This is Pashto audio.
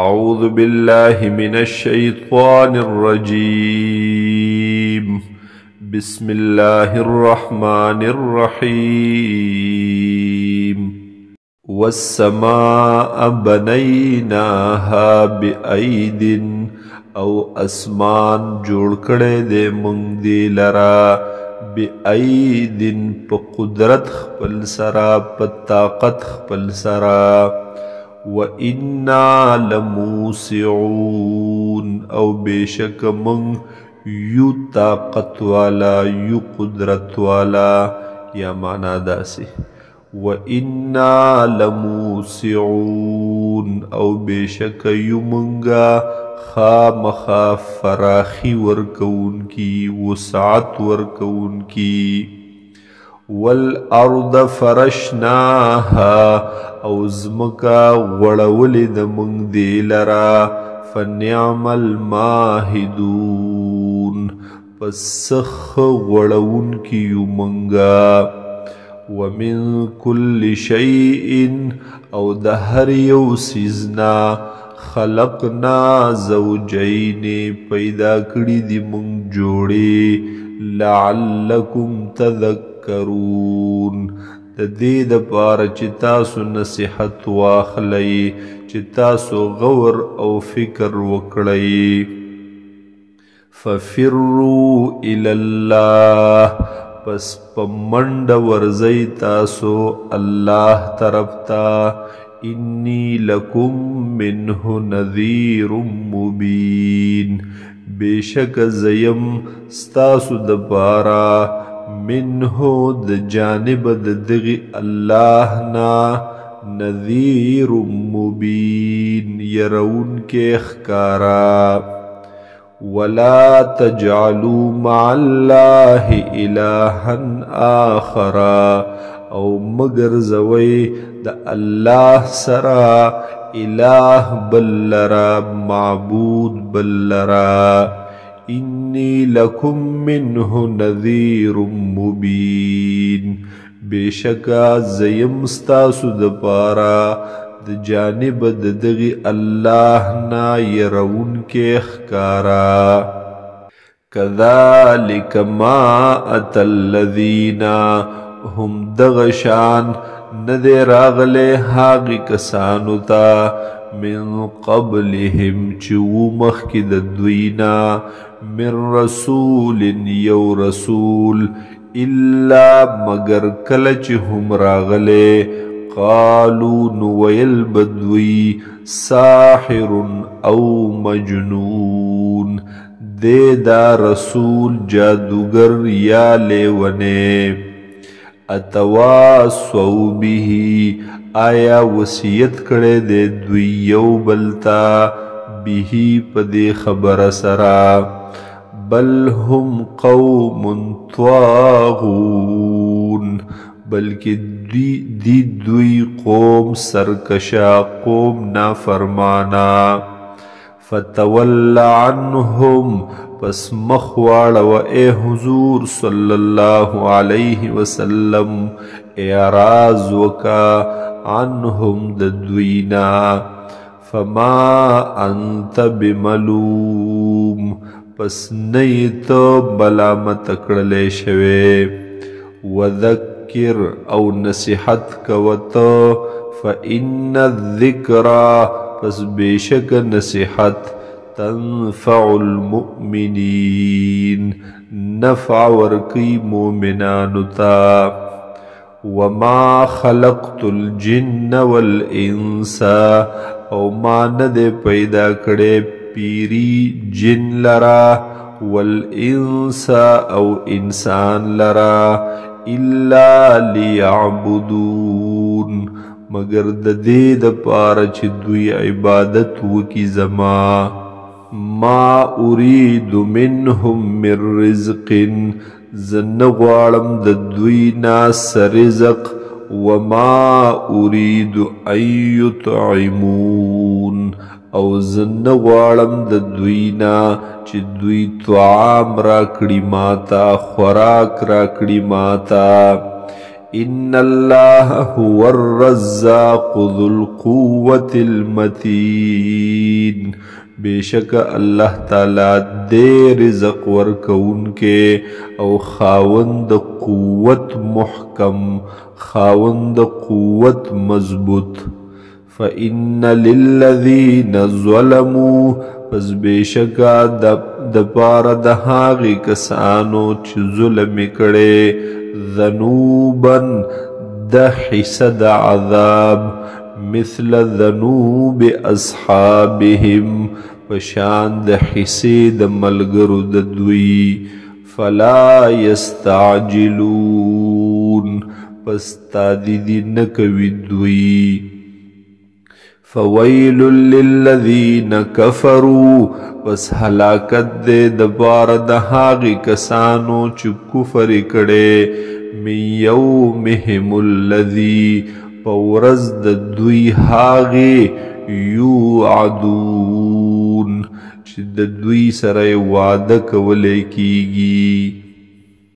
أعوذ بالله من الشيطان الرجيم بسم الله الرحمن الرحيم والسماء بنيناها بأيد او اسمان جوړ کړی دی مونږ دی لرا بأيد په قدرت خپل سرا په طاقت خپل سرا وإنا لموسعون او بیشک مونږ یو طاقت والا یو قدرت والا یا معنا داسې وإنا لموسعون او بیشک یو مونږه خامخا فراخی ورکون کی وسعت ورکون کی والارض فرشناها او زمکا غړولې د مونږ دی لرا فنعم الماهدون پسخ غړون کی یو مونږه ومن كل شيء او د هر یو سیزنا خلقنا زوجین پیدا کړی دی مونږ جوړې لعلکم تذکرون د دې دپاره چې تاسو نصیحت واخلئ چې تاسو غور او فکر وکړئ ففروا الی الله پس په منډه ورځئ تاسو الله طرف ته انی لکم منه نذیر مبین بیشک زیم ستاسو دپاره منه د جانب د دغی الله نا نذیر مبین یرون کے اخکارا ولا تجعلوا مع الله الها آخر او مگر زوی د الله سرا الہ بلرا معبود بلرا انی لکم منه نذیر مبین بیشکا زیم ستاسو دپارا د جانب د دغی الله نا یرون کے اخکارا کذالک ما ات الذین هم دغشان ندے راغلے هاغی کسانو تا من قبلهم چو مخی دوینا من رسول یو رسول الا مگر کلچ هم راغلے قالو نویل بدوی ساحر او مجنون دے دا رسول جادوگر یا لیونے اتواصوا به آیا وصیت کړي د دوی یو بلتا به پدې خبر سرا بل هم قوم طاغون بلکې دوی قوم سرکشا قوم نافرمانا فتول عنهم پس مخواړه و اے حضور صلی اللہ علیہ وسلم اعراض وکا عنهم ددوینا فما انت بملوم پس نیت ملامت کړلې شوی وذکر او نصیحت کوت فإن الذکرى پس بیشک نصیحت تنفع المؤمنین نفع ورکی مومنانو تا وما خلقت الجن والانس او ما ندے پیدا کڑے پیری جن لرا والانس او انسان لرا الا لیعبدون مگر د دې دپاره چې دوی عبادت وکي زما ما اريد منهم من رزق زن غواړم د دوی ناس رزق وما اريد ان يطعمون او زن غواړم د دوی نا چې دوی طعام راکړي ماتا خوراک راکړي ماتا إن الله هو الرزاق ذو القوة المتين بیشک اللہ تعالی دے رزق ورکون کے او خاوند قوت محکم خاوند قوت مضبوط فإن للذین ظلموا پس بیشکا دپار دہاغی کسانو چھ ظلم کڑے ذنوبا د حسد عذاب مثل ذنوب اصحابهم پشان د حسد ملگرو ددوی فلا يستعجلون پس تادیدی نکوی دوی فویل للذین کفروا پس ہلاکت دے دبار دہاغی کسانو چو کفر کڑے من یومهم الذی پورز دوی هاغی یوعدون چی دوی سر وعدہ کولے کیگی